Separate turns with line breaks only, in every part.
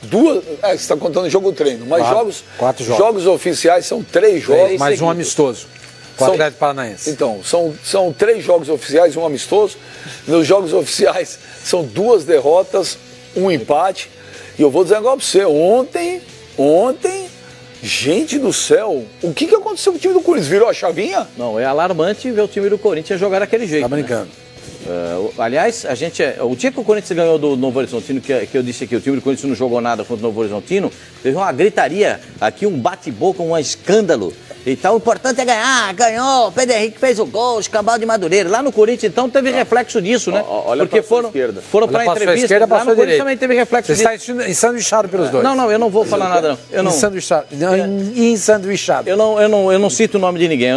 duas... você está contando jogo treino, mas
quatro
jogos oficiais são 3 jogos.
Mais um amistoso. Com o Atlético Paranaense.
Então, são 3 jogos oficiais, um amistoso. Nos jogos oficiais são 2 derrotas, 1 empate. E eu vou dizer agora para você, ontem, gente do céu, o que aconteceu com o time do Corinthians? Virou a chavinha?
Não, é alarmante ver o time do Corinthians jogar daquele jeito.
Tá brincando.
Né? Aliás, o dia que o Corinthians ganhou do Novo Horizontino, que eu disse aqui, o time do Corinthians não jogou nada contra o Novo Horizontino, teve uma gritaria aqui, um bate-boca, um escândalo. E tal, o importante é ganhar, ganhou, o Pedro Henrique fez o gol, escambau de Madureira. Lá no Corinthians, então, teve reflexo disso, né?
Olha
porque foram para a entrevista, lá no Corinthians também teve reflexo disso.
Você está ensanduichado pelos dois.
Não, eu não vou falar nada, não. Eu não.
Ensanduichado.
Eu não cito o nome de ninguém.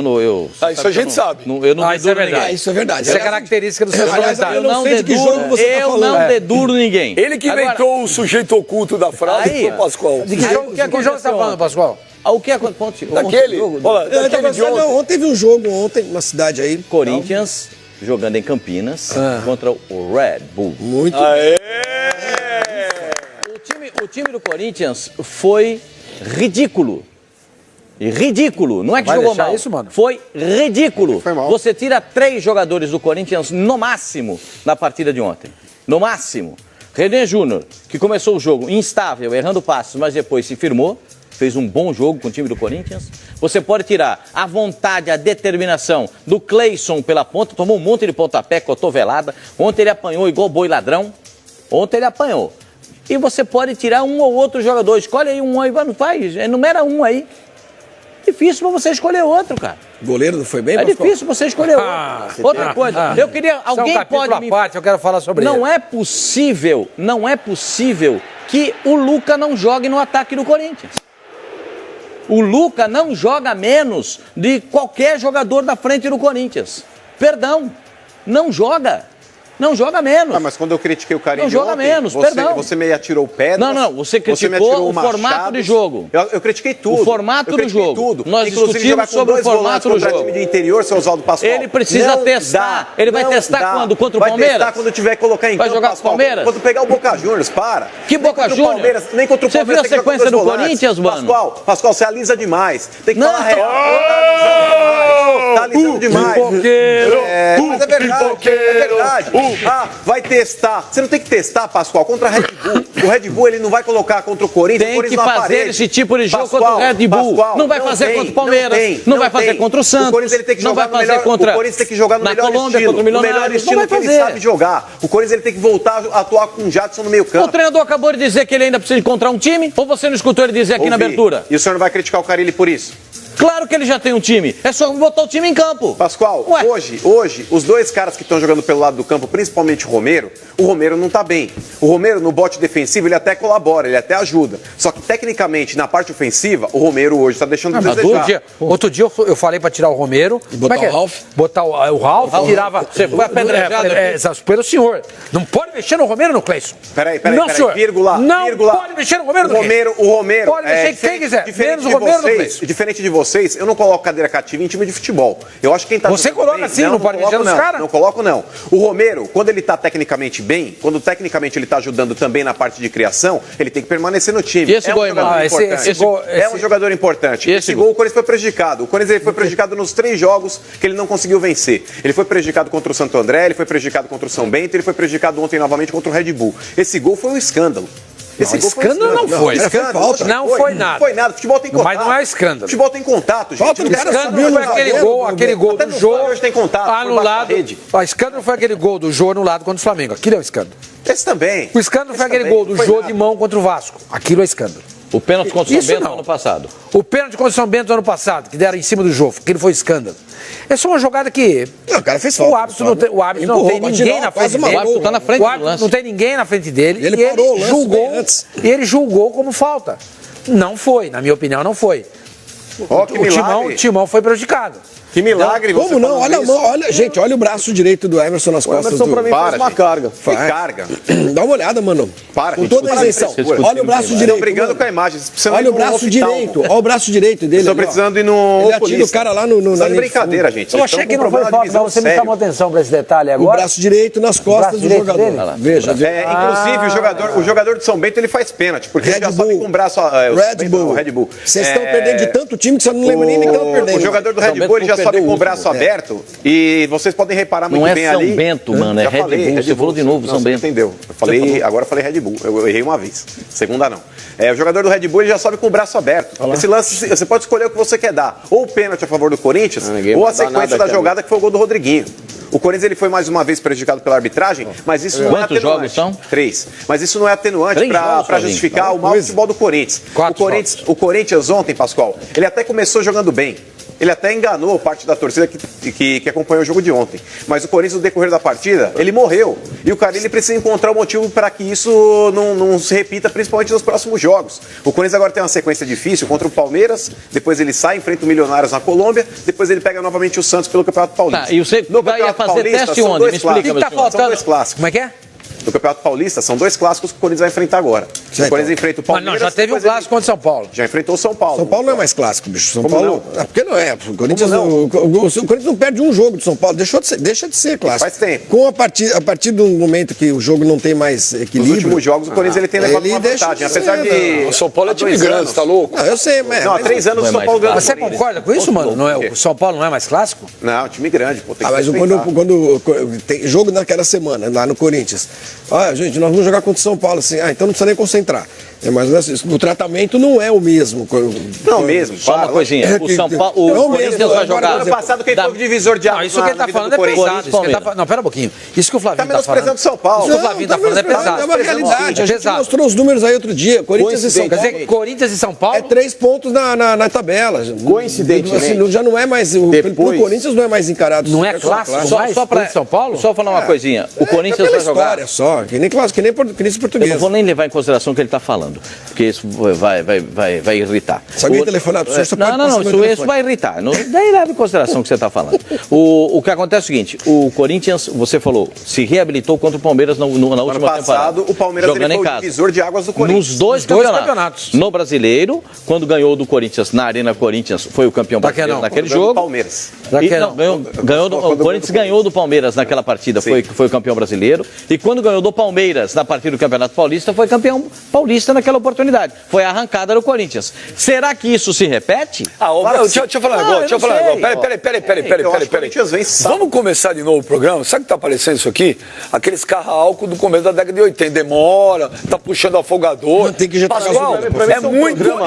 Isso a gente sabe.
Eu não
isso é verdade.
Isso é verdade.
Isso é característica do seu comentário.
Eu não deduro ninguém.
Ele que inventou o sujeito oculto da frase foi o Pascoal.
De que jogo você está falando, Pascoal?
O que aconteceu?
Daquele?
Ontem teve um jogo na cidade aí.
Corinthians jogando em Campinas contra o Red Bull.
Muito
bem.
O time do Corinthians foi ridículo. Ridículo. Não é que
Vai
jogou
deixar
mal.
isso, mano?
Foi ridículo.
Foi mal.
Você tira 3 jogadores do Corinthians no máximo na partida de ontem. No máximo. René Júnior, que começou o jogo instável, errando passos, mas depois se firmou. Fez um bom jogo com o time do Corinthians. Você pode tirar a vontade, a determinação do Cleison pela ponta. Tomou um monte de pontapé, cotovelada. Ontem ele apanhou igual boi ladrão. Ontem ele apanhou. E você pode tirar um ou outro jogador. Escolhe aí um aí, não faz. Enumera um aí. Difícil pra você escolher outro, cara.
O goleiro não foi bem,
É difícil você escolher outro. Outra coisa, eu queria... Alguém pode me...
parte, eu quero falar sobre
Não é possível que o Luca não jogue no ataque do Corinthians. O Luca não joga menos de qualquer jogador da frente do Corinthians. Perdão, não joga. Não joga menos.
Mas quando eu critiquei o Carilli
não joga
ontem,
menos, perdão.
Você me atirou pedras.
Não, você criticou o formato de jogo.
Eu critiquei tudo.
O formato do jogo.
Tudo.
Nós
Inclusive,
discutimos sobre o formato do jogo.
Time de interior, seu Oswaldo Pascoal.
Ele precisa testar. Ele vai testar quando? Contra o Palmeiras?
Vai testar quando tiver que colocar em campo.
Vai jogar com o Palmeiras?
Quando pegar o Boca Juniors, para.
Que Boca Juniors?
Nem contra o Palmeiras.
Você viu a sequência do Corinthians, mano?
Pascoal, você alisa demais. Tem que falar real. Tá alisando demais. Mas é verdade. Vai testar. Você não tem que testar, Pascoal, contra a Red Bull. O Red Bull ele não vai colocar contra o Corinthians.
Tem que fazer esse tipo de jogo contra o Red Bull. Não vai fazer contra o Palmeiras. Não vai fazer contra o Santos.
O Corinthians ele tem que jogar no melhor. O Corinthians tem que jogar no melhor estilo. No melhor estilo que ele sabe jogar. O Corinthians ele tem que voltar a atuar com o Jadson no meio campo.
O treinador acabou de dizer que ele ainda precisa encontrar um time? Ou você não escutou ele dizer aqui na abertura?
E o senhor não vai criticar o Carilli por isso?
Claro que ele já tem um time. É só botar o time em campo.
Pascoal, hoje, os dois caras que estão jogando pelo lado do campo, principalmente o Romero não tá bem. O Romero, no bote defensivo, ele até colabora, ele até ajuda. Só que, tecnicamente, na parte ofensiva, o Romero hoje tá deixando de desejar.
Outro dia eu falei pra tirar o Romero.
E botar o Ralf.
Botar o Ralf, tirava...
Você foi apedrejado.
Pelo senhor. Não pode mexer no Romero, no Cleison.
Peraí,
vírgula. Não pode mexer no Romero,
O Romero...
Pode mexer quem quiser. Menos o Romero, no Cleison.
Diferente de vocês, eu não coloco cadeira cativa em time de futebol. Eu acho que quem tá...
Você coloca assim, não pode mexer nos caras?
Não coloco, não. O Romero, quando ele tá tecnicamente bem, quando tecnicamente ele tá ajudando também na parte de criação, ele tem que permanecer no time.
E esse gol, irmão?
É um jogador importante. Esse gol, o Corinthians foi prejudicado. O Corinthians ele foi prejudicado nos 3 jogos que ele não conseguiu vencer. Ele foi prejudicado contra o Santo André, ele foi prejudicado contra o São Bento, ele foi prejudicado ontem novamente contra o Red Bull. Esse gol foi um escândalo.
Escândalo não foi. Não foi nada.
Não foi nada. Futebol tem contato.
Mas não é escândalo.
Futebol tem contato, gente.
Escândalo foi aquele gol do Jô anulado. Escândalo foi aquele gol do Jô anulado contra o Flamengo. Aquilo é um escândalo.
Esse também.
O escândalo foi aquele gol do Jô de mão contra o Vasco. Aquilo é escândalo.
O pênalti contra o São Bento no ano passado.
O pênalti contra o São Bento no ano passado, que deram em cima do jogo, aquilo foi escândalo. É só uma jogada que...
O cara fez falta.
O árbitro não tem ninguém na frente dele.
O árbitro tá na frente do lance.
Não tem ninguém na frente dele.
Ele parou o lance bem antes.
E ele julgou como falta. Não foi, na minha opinião, não foi. O Timão foi prejudicado.
Que milagre.
Como não? Olha, gente, olha o braço direito do Emerson nas costas.
O Emerson, pra mim, faz uma carga. Faz carga.
Dá uma olhada, mano.
Para,
com toda a isenção. Olha o braço direito.
Estão brigando com a imagem.
Olha o braço direito. Olha o braço direito dele.
Estão precisando ir no
Ele atira o cara lá no...
Não é brincadeira, gente.
Eu achei que não foi falta, mas você me chamou atenção pra esse detalhe agora.
O braço direito nas costas do jogador. Veja.
Inclusive, o jogador de São Bento, ele faz pênalti, porque ele já sobe com o braço...
Red Bull. Vocês estão perdendo de tanto time que você não lembra nem que estão perdendo.
O jogador do Red Bull, ele já sobe com o braço aberto e vocês podem reparar muito bem ali...
Não é São Bento, mano, é Red Bull. Você falou de novo, São Bento.
Entendeu? Agora eu falei Red Bull. Eu errei uma vez. Segunda não. O jogador do Red Bull, ele já sobe com o braço aberto. Esse lance, você pode escolher o que você quer dar. Ou o pênalti a favor do Corinthians, ou a sequência da jogada que foi o gol do Rodriguinho. O Corinthians ele foi mais uma vez prejudicado pela arbitragem, mas isso não é atenuante.
Quantos jogos são?
3. Mas isso não é atenuante para justificar o mau futebol do Corinthians. O Corinthians ontem, Pascoal, ele até começou jogando bem. Ele até enganou parte da torcida que acompanhou o jogo de ontem. Mas o Corinthians, no decorrer da partida, ele morreu. E o cara ele precisa encontrar um motivo para que isso não se repita, principalmente nos próximos jogos. O Corinthians agora tem uma sequência difícil contra o Palmeiras, depois ele sai, enfrenta o Milionários na Colômbia, depois ele pega novamente o Santos pelo Campeonato Paulista.
Tá, e você vai fazer teste onde? Me explica,
meu senhor.
São 2 clássicos.
Como é que é?
No Campeonato Paulista, são 2 clássicos que o Corinthians vai enfrentar agora. O Corinthians enfrenta o Palmeiras...
Mas não, já teve um clássico contra o São Paulo.
Já enfrentou o São Paulo.
São Paulo não é mais clássico, bicho. São
Como
Paulo...
não?
Porque não é. O Corinthians não perde um jogo de São Paulo. Deixa de ser clássico.
Faz tempo.
A partir do momento que o jogo não tem mais equilíbrio...
Nos últimos jogos, o Corinthians ele tem levado uma vantagem. Apesar de...
O São Paulo é time grande, você tá louco?
Não, eu sei, mas...
Não, há 3 anos o São Paulo ganhou.
Mas você concorda com isso, mano? Não é, o São Paulo não é mais clássico?
Não, time grande, pô, tem que
mas quando tem jogo naquela semana, lá no Corinthians... gente, nós vamos jogar contra o São Paulo, assim, então não precisa nem concentrar. Mas o tratamento não é o mesmo.
Não mesmo.
Só uma coisinha. O São Paulo, o Corinthians vai jogar.
Ano passado quem foi o divisor de água?
Não, isso que ele tá falando é pesado. Não, pera um pouquinho. Isso que o Flavinho tá falando.
Tá menosprezando São Paulo.
Isso que o Flavinho tá falando é pesado.
É uma realidade. A gente mostrou os números aí outro dia. Corinthians e São Paulo.
Quer dizer, Corinthians e São Paulo?
É 3 pontos na tabela.
Coincidentemente.
Já não é mais. O Corinthians não é mais encarado.
Não é clássico?
Só para São Paulo? Só falar uma coisinha. O Corinthians vai jogar.
Só, que nem clássico, que nem português.
Eu não vou nem levar em consideração o que ele está falando, porque isso vai irritar.
Se alguém telefonar pro senhor,
não, isso vai irritar. Daí leva em consideração o que você está falando. O que acontece é o seguinte, o Corinthians, você falou, se reabilitou contra o Palmeiras na última temporada.
Ano passado, o Palmeiras foi o divisor de águas do Corinthians.
Nos dois campeonatos. No Brasileiro, quando ganhou do Corinthians, na Arena Corinthians, foi o campeão brasileiro naquele jogo.
Palmeiras.
O Corinthians ganhou do Palmeiras naquela partida, foi o campeão brasileiro. E quando ganhou do Palmeiras na partida do Campeonato Paulista, foi campeão paulista naquela oportunidade. Foi a arrancada do Corinthians. Será que isso se repete?
Deixa eu falar um negócio. Peraí. Vamos começar de novo o programa? Sabe o que tá aparecendo isso aqui? Aqueles carros a álcool do começo da década de 80. Demora, tá puxando afogador.
Não tem que jetar.
Pascoal,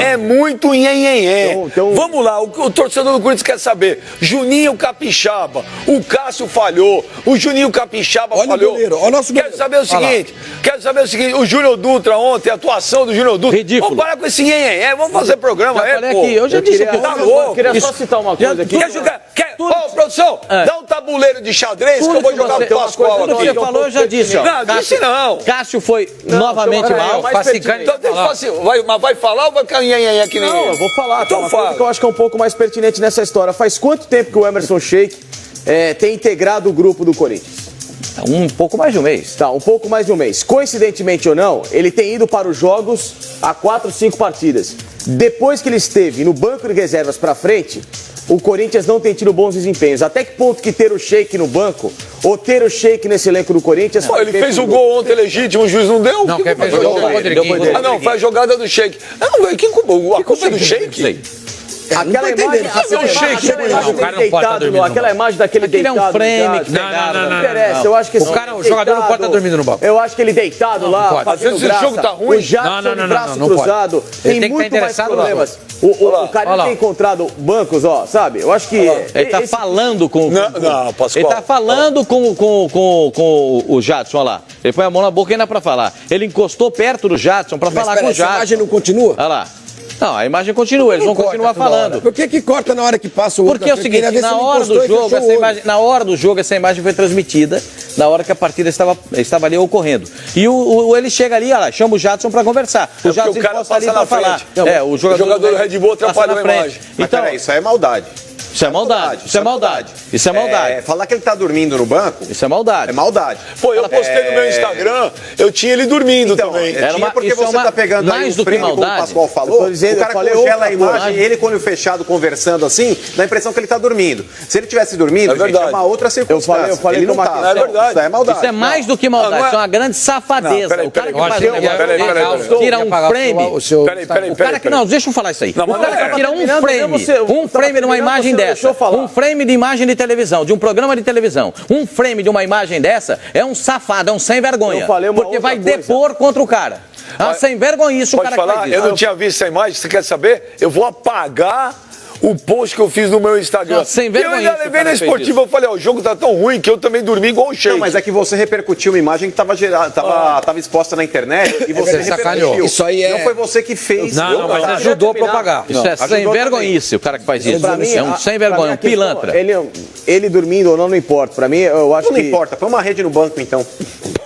é muito nhenhenhé. Vamos lá, o torcedor do Corinthians quer saber. Juninho Capixaba, o Cássio falhou, o Juninho Capixaba falhou. Quero saber o seguinte, o Júnior Dutra ontem, a atuação do Júnior Dutra.
Ridículo.
Vamos parar com esse nhenhenhé, vamos fazer programa,
pô. Eu já disse aqui.
Tá louco.
Eu queria só citar uma coisa aqui.
Quer jogar? Produção, dá um tabuleiro de xadrez que eu vou jogar pro Pascoal aqui.
Tudo que você falou, eu já disse.
Não, disse não.
Cássio foi novamente mal.
Mas vai falar ou vai ficar nhenhenhé que nem
Não, eu vou falar.
Então
uma
fala.
coisa que eu acho que é um pouco mais pertinente nessa história. Faz quanto tempo que o Emerson Sheik tem integrado o grupo do Corinthians?
Um pouco mais de um mês.
Tá, um pouco mais de um mês. Coincidentemente ou não, ele tem ido para os jogos há 4, 5 partidas. Depois que ele esteve no banco de reservas para frente, o Corinthians não tem tido bons desempenhos. Até que ponto que ter o Sheik no banco ou ter o Sheik nesse elenco do Corinthians...
Ele fez o gol ontem legítimo, o juiz não deu?
Não, quem fez o gol foi o Rodriguinho.
Não, foi a jogada do Sheik. Não, velho, a culpa é do Sheik?
Aquela imagem, aquela imagem daquele deitado.
É um frame.
Não interessa. Eu acho que
o jogador não pode estar dormindo no banco.
Eu acho que ele deitado lá, fazendo graça.
Esse jogo tá ruim.
O Jadson de braço cruzado. Tem muito mais problemas. O cara tem encontrado bancos, sabe? Eu acho que...
Ele tá falando com...
Não, Pascoal.
Ele tá falando com o Jadson, olha lá. Ele põe a mão na boca e ainda pra falar. Ele encostou perto do Jadson pra falar com o Jadson.
A imagem não continua?
Olha lá. Não, a imagem continua, eles vão continuar falando.
Por que corta na hora que passa o outro?
Porque é o seguinte, na hora do jogo, essa imagem foi transmitida, na hora que a partida estava ali ocorrendo. E ele chega ali, chama o Jadson para conversar. O Jadson
passa
ali para falar.
O jogador do Red Bull atrapalhou a imagem.
Então, isso aí é maldade.
Isso é maldade. Isso é maldade. Isso é maldade.
Falar que ele tá dormindo no banco...
Isso é maldade.
É maldade.
Pô, eu postei no meu Instagram, eu tinha ele dormindo também.
Porque você tá pegando
mais do que
frame, como o Pascoal falou, o cara congela a imagem, ele com o olho fechado conversando assim, dá a impressão que ele tá dormindo. Se ele tivesse dormindo, gente, é uma outra circunstância.
Eu falei
ele não tá.
É verdade.
Isso é maldade.
Isso é mais do que maldade, isso é uma grande safadeza. O cara que faz um negócio, tira um frame. O cara que, não, deixa eu falar isso aí. O cara que tira um frame de uma imagem dessa, um frame de imagem de televisão, de um programa de televisão, um frame de uma imagem dessa, é um safado, é um sem vergonha. Porque vai depor contra o cara. Sem vergonha isso, o cara que faz isso.
Eu não tinha visto essa imagem, você quer saber? Eu vou apagar o post que eu fiz no meu Instagram.
Não, sem vergonha.
Eu ainda levei na esportiva, eu falei, o jogo tá tão ruim que eu também dormi igual o Sheik.
Não, mas é que você repercutiu uma imagem que tava exposta na internet e você repercutiu.
Isso aí
não foi você que fez.
Não, mas ajudou a propagar.
Isso é sem vergonhice, o cara que faz isso.
Pra mim,
é um sem vergonha, um pilantra.
Ele dormindo ou não importa. Pra mim, eu acho que...
Não importa, põe uma rede no banco então.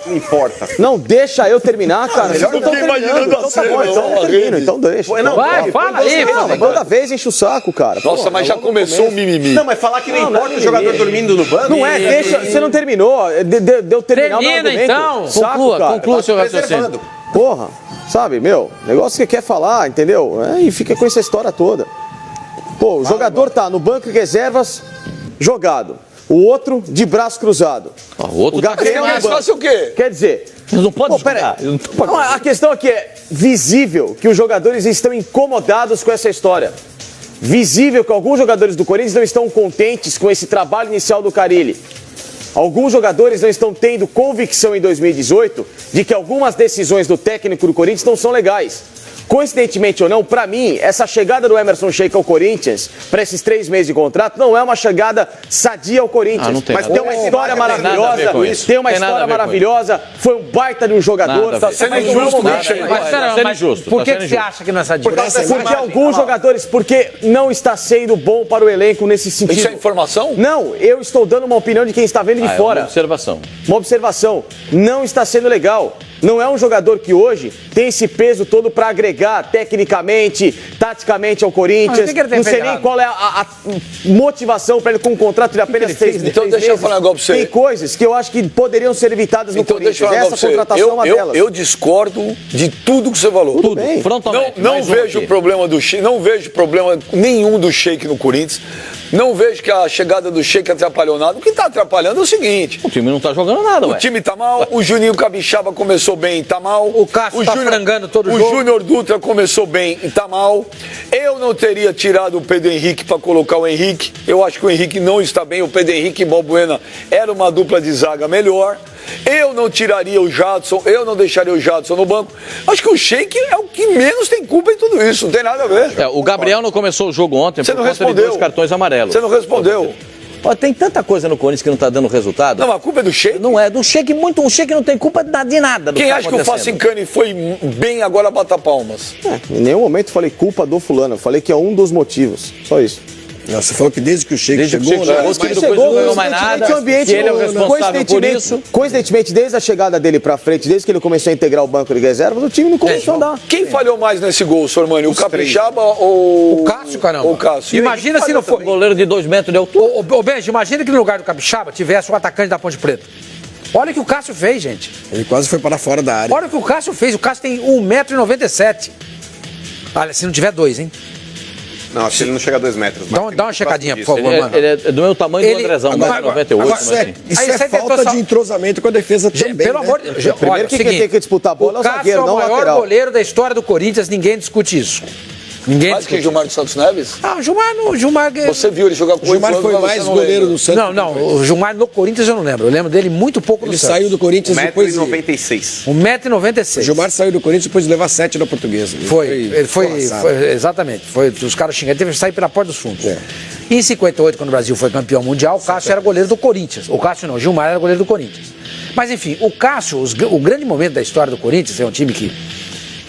Não importa.
Não, deixa eu terminar, cara.
Eu não tô imaginando a cena,
Então deixa.
Não, vai, fala aí,
Toda vez enche o saco, cara.
Nossa, mas já começou um mimimi.
Não, mas falar que não importa o jogador dormindo no banco.
Não é, deixa. Você não terminou. Deu terminar o meu
Termina,
argumento.
então.
Conclua seu raciocínio.
Porra, sabe, negócio que quer falar, entendeu? E fica com essa história toda. Pô, o jogador tá no banco de reservas, jogado. O outro de braço cruzado.
O outro
Gabriel
Mas faça o quê?
Quer dizer...
Eles não podem
jogar. Não, a questão aqui é visível que os jogadores estão incomodados com essa história. Visível que alguns jogadores do Corinthians não estão contentes com esse trabalho inicial do Carille. Alguns jogadores não estão tendo convicção em 2018 de que algumas decisões do técnico do Corinthians não são legais. Coincidentemente ou não, pra mim, essa chegada do Emerson Sheik ao Corinthians, pra esses 3 meses de contrato, não é uma chegada sadia ao Corinthians.
Mas
tem uma história maravilhosa, tem uma história maravilhosa, foi um baita de um jogador.
Tá sendo injusto,
mas por que você acha que não é sadia?
Porque alguns jogadores, porque não está sendo bom para o elenco nesse sentido.
Isso é informação?
Não, eu estou dando uma opinião de quem está vendo de fora.
Uma observação.
Uma observação. Não está sendo legal. Não é um jogador que hoje tem esse peso todo para agregar tecnicamente, taticamente ao Corinthians. Não sei nem qual é a motivação para ele com um contrato de apenas 6 meses.
Então deixa eu falar um negócio pra você.
Tem coisas que eu acho que poderiam ser evitadas no Corinthians. Essa contratação é uma delas.
Eu discordo de tudo que você falou.
Tudo bem.
Frontalmente.
Não vejo problema do Sheik, não vejo problema nenhum do Sheik no Corinthians. Não vejo que a chegada do Sheik atrapalhou nada. O que está atrapalhando é o seguinte:
o time não está jogando nada,
o time está mal, o Juninho Capixaba começou bem e está mal.
O Cássio está frangando todo o
jogo. O Júnior Dutra começou bem e está mal. Eu não teria tirado o Pedro Henrique para colocar o Henrique. Eu acho que o Henrique não está bem. O Pedro Henrique e Balbuena era uma dupla de zaga melhor. Eu não tiraria o Jadson, eu não deixaria o Jadson no banco. Acho que o Sheik é o que menos tem culpa em tudo isso, não tem nada a ver.
O Gabriel não começou o jogo ontem por conta de 2 cartões amarelos.
Você não respondeu.
Tem tanta coisa no Corinthians que não está dando resultado.
Não, a culpa é do Sheik?
Não é, do Sheik muito. O Sheik não tem culpa de nada.
Quem acha que o Facincani foi bem agora bata palmas?
Em nenhum momento eu falei culpa do fulano, eu falei que é um dos motivos, só isso.
Não, você falou que desde que o Sheik chegou,
o time do Corinthians não ganhou mais nada, que ele é o responsável por isso.
Coincidentemente, desde a chegada dele pra frente, desde que ele começou a integrar o banco de reservas, o time não começou a andar.
Quem falhou mais nesse gol, Sormani? O Capixaba ou...
O Cássio, caramba.
O Cássio.
Imagina se não for...
Goleiro de 2 metros de altura.
Ô, Benji, imagina que no lugar do Capixaba tivesse o atacante da Ponte Preta. Olha o que o Cássio fez, gente.
Ele quase foi para fora da área.
Olha o que o Cássio fez. O Cássio tem 1,97 m. Olha, se não tiver 2, hein?
Não, acho que ele não chega a 2 metros.
Dá uma checadinha, por favor, mano.
Ele é do meu tamanho do Andrezão, 1,98 m.
Isso é falta de entrosamento com a defesa também,
pelo amor de Deus.
Primeiro que quem tem que disputar a bola é o zagueiro, não o lateral.
O Cássio é o maior goleiro da história do Corinthians, ninguém discute isso. Ninguém
Mais que Gilmar dos Santos Neves?
Ah, o Gilmar...
Você viu ele jogar com
o Gilmar foi mais goleiro do Santos.
Não, o Gilmar no Corinthians eu não lembro. Eu lembro dele muito pouco no Santos.
Ele saiu do Corinthians depois de...
1,96
m.
1,96 m.
O Gilmar saiu do Corinthians depois de levar 7 da Portuguesa.
Ele foi exatamente. Os caras xingaram. Ele teve que sair pela porta dos fundos. Em 58, quando o Brasil foi campeão mundial, o Cássio era goleiro do Corinthians. O Cássio não, o Gilmar era goleiro do Corinthians. Mas enfim, o Cássio, o grande momento da história do Corinthians, é um time que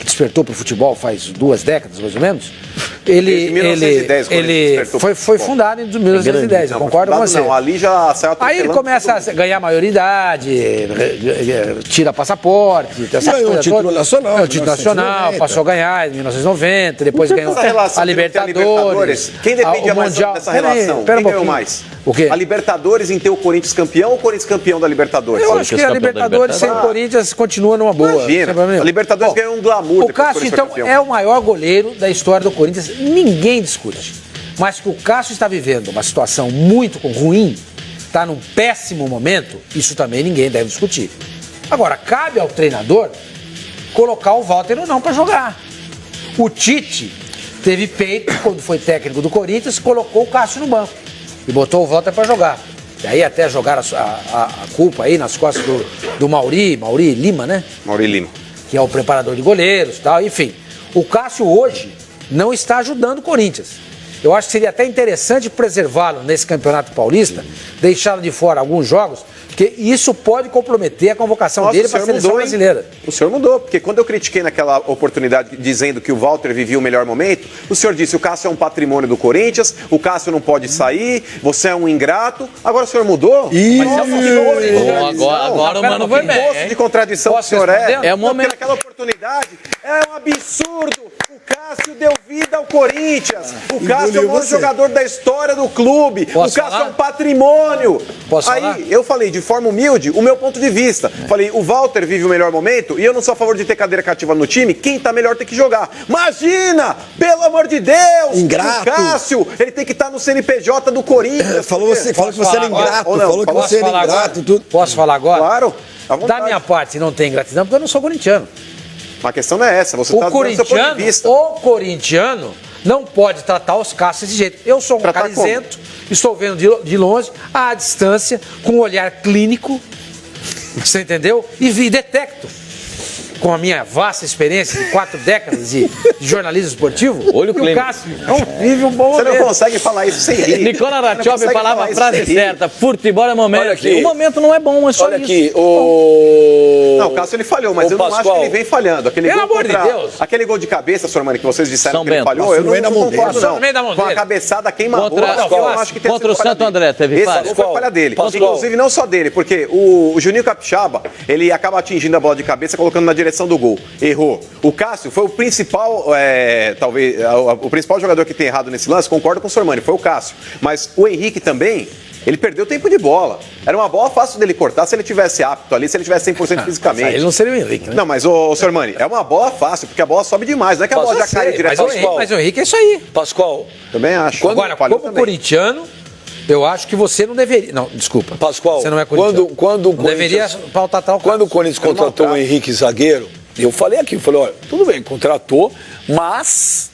despertou para o futebol faz 2 décadas, mais ou menos,
Desde 1910, quando
ele
despertou
foi fundado em 1910, eu concordo com você.
Não, ali já saiu atropelando.
Aí ele começa a ganhar maioridade, tira passaporte,
ganhou o título nacional.
Ganhou o título nacional, passou a ganhar em 1990, depois ganhou a Libertadores.
Quem dependia mais dessa relação? Quem ganhou mais?
O quê?
A Libertadores em ter o Corinthians campeão ou o Corinthians campeão da Libertadores?
Eu acho que a Libertadores sem o Corinthians continua numa boa.
Imagina, a Libertadores ganhou um glamour.
O Cássio, então, é o maior goleiro da história do Corinthians, ninguém discute. Mas que o Cássio está vivendo uma situação muito ruim, está num péssimo momento, isso também ninguém deve discutir. Agora, cabe ao treinador colocar o Walter ou não para jogar. O Tite teve peito, quando foi técnico do Corinthians, colocou o Cássio no banco e botou o Walter para jogar. E aí até jogaram a culpa aí nas costas do Mauri Lima, né?
Mauri Lima.
Que é o preparador de goleiros e tal, enfim. O Cássio hoje não está ajudando o Corinthians. Eu acho que seria até interessante preservá-lo nesse Campeonato Paulista, deixá-lo de fora alguns jogos, porque isso pode comprometer a convocação dele para a seleção brasileira.
O senhor mudou, porque quando eu critiquei naquela oportunidade dizendo que o Walter vivia o melhor momento, o senhor disse o Cássio é um patrimônio do Corinthians, o Cássio não pode sair, você é um ingrato. Agora o senhor mudou?
Agora o mano foi bem.
Que de contradição o senhor é?
É um momento.
Naquela oportunidade é um absurdo. O Cássio deu vida ao Corinthians. O Cássio é o maior jogador da história do clube. O Cássio é um patrimônio.
Posso
Aí
falar?
eu falei de forma humilde o meu ponto de vista. Falei, o Walter vive o melhor momento e eu não sou a favor de ter cadeira cativa no time. Quem tá melhor tem que jogar. Imagina! Pelo amor de Deus!
Ingrato.
O Cássio, ele tem que estar no CNPJ do Corinthians.
Falou que você era ingrato. Falou que você era ingrato.
Posso falar agora?
Claro. À vontade.
Da minha parte, não tem ingratidão, porque eu não sou corintiano.
A questão não é essa, você está dando seu ponto de vista.
O corintiano não pode tratar os Cássios desse jeito. Eu sou um
Tratar
cara
como?
isento, estou vendo de longe, à distância, com um olhar clínico, você entendeu? E detecto, com a minha vasta experiência de 4 décadas de jornalismo esportivo,
Olho
que o
clínico.
Cássio não vive um bom
Você
momento.
não consegue falar isso sem rir.
Nicola Ratiopi
Você não consegue
falava a
falar isso
frase
sem rir.
certa. Futebol é momento.
Olha aqui.
O momento não é bom, é só
Olha
isso.
aqui,
Não, o Cássio ele falhou, mas
Ô,
eu não acho
Pascoal.
que ele vem falhando. Aquele
Pelo
gol
amor de Deus.
Aquele gol de cabeça, Sormani, que vocês disseram
São
que ele
Bento.
falhou, eu
Passou no meio da
não
mão
concordo,
dele.
Passou no meio da mão
Com a
dele.
cabeçada queima-roupa,
Contra-
eu acho que tem
contra o
sido falha
Santo
dele.
André, teve
Esse
falha?
gol foi falha dele.
Pascoal.
Inclusive, não só dele, porque o Juninho Capixaba, ele acaba atingindo a bola de cabeça, colocando na direção do gol. Errou. O Cássio foi o principal, talvez, o principal jogador que tem errado nesse lance, concordo com o Sormani, foi o Cássio. Mas o Henrique também, ele perdeu tempo de bola. Era uma bola fácil dele cortar se ele tivesse apto ali, se ele tivesse 100% fisicamente.
Ele não seria o Henrique, né?
Não, mas, ô Sormani, é uma bola fácil, porque a bola sobe demais. Não é que a bola já caiu direto ao solo.
Mas o Henrique é isso aí.
Pascoal,
Também acho.
Agora,
Falhou
como
também.
corintiano, eu acho que você não deveria... Não, desculpa.
Pascoal,
Você não é corintiano.
quando o
não deveria
Corinthians-
pautar tal
Quando o Corinthians contratou o
maltrato.
Henrique zagueiro, eu falei aqui, olha, tudo bem, contratou, mas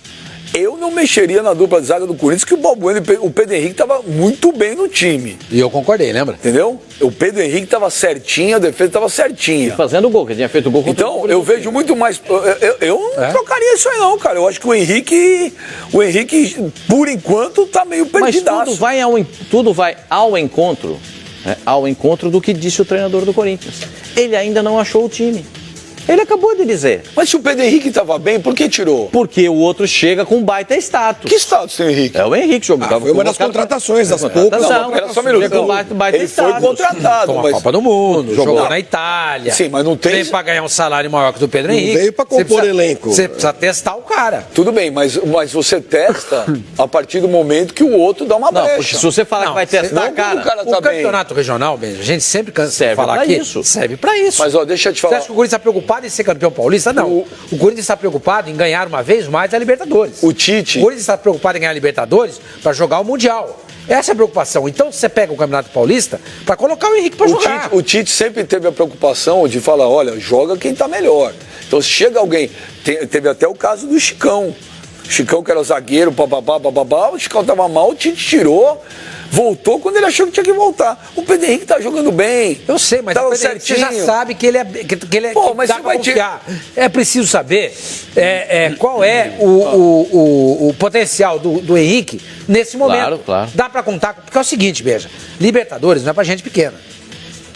eu não mexeria na dupla de zaga do Corinthians, que o Balbuena e o Pedro Henrique estavam muito bem no time,
E eu concordei, lembra?
entendeu? O Pedro Henrique estava certinho, a defesa estava certinha.
Fazendo gol, que tinha feito gol contra
Então,
o
eu vejo muito mais. Eu não
É?
trocaria isso aí, não, cara. Eu acho que o Henrique, por enquanto, tá meio
Mas
perdidaço.
tudo vai ao encontro, né, ao encontro do que disse o treinador do Corinthians. Ele ainda não achou o time. Ele acabou de dizer.
Mas se o Pedro Henrique estava bem, por que tirou?
Porque o outro chega com um baita status.
Que status tem o Henrique?
É o Henrique jogando.
Foi uma das contratações, das poucas.
Contratação.
Era só um minuto.
Chega com baita
Ele foi
status.
contratado,
Com a
mas
Copa do Mundo, jogou
Não.
na Itália.
Sim, mas não tem-
Veio pra ganhar um salário maior que o do Pedro
Não
Henrique.
veio pra
Você
compor
precisa-
elenco.
Você precisa testar o cara.
tudo bem, mas você testa a partir do momento que o outro dá uma
Não,
brecha.
porque se você falar
Não,
que vai testar,
não,
cara,
o cara
O
tá bem.
campeonato regional, Benja, a gente sempre cansa de
Serve
falar
pra
aqui.
isso.
Serve pra isso.
Mas, ó, deixa eu te
Você
falar.
acha que o Corinthians está preocupado em ser campeão paulista? Não. O Corinthians está preocupado em ganhar uma vez mais a Libertadores.
O Tite-
O Corinthians está preocupado em ganhar a Libertadores para jogar o Mundial. Essa é a preocupação. Então você pega o Campeonato Paulista para colocar o Henrique para jogar.
O Tite sempre teve a preocupação de falar, olha, joga quem tá melhor. Então se chega alguém, teve até o caso do Chicão. Chicão que era zagueiro, bababá, o Chicão tava mal, o Tite tirou, voltou quando ele achou que tinha que voltar. O Pedro Henrique tá jogando bem.
Eu sei, mas
tava
o Pedro Henrique, você já
certinho.
sabe que ele é que
Pô, mas
dá
você
pra
vai
confiar. É preciso saber qual é o potencial do Henrique nesse momento.
Claro, claro.
Dá pra contar, porque é o seguinte, veja, Libertadores não é pra gente pequena.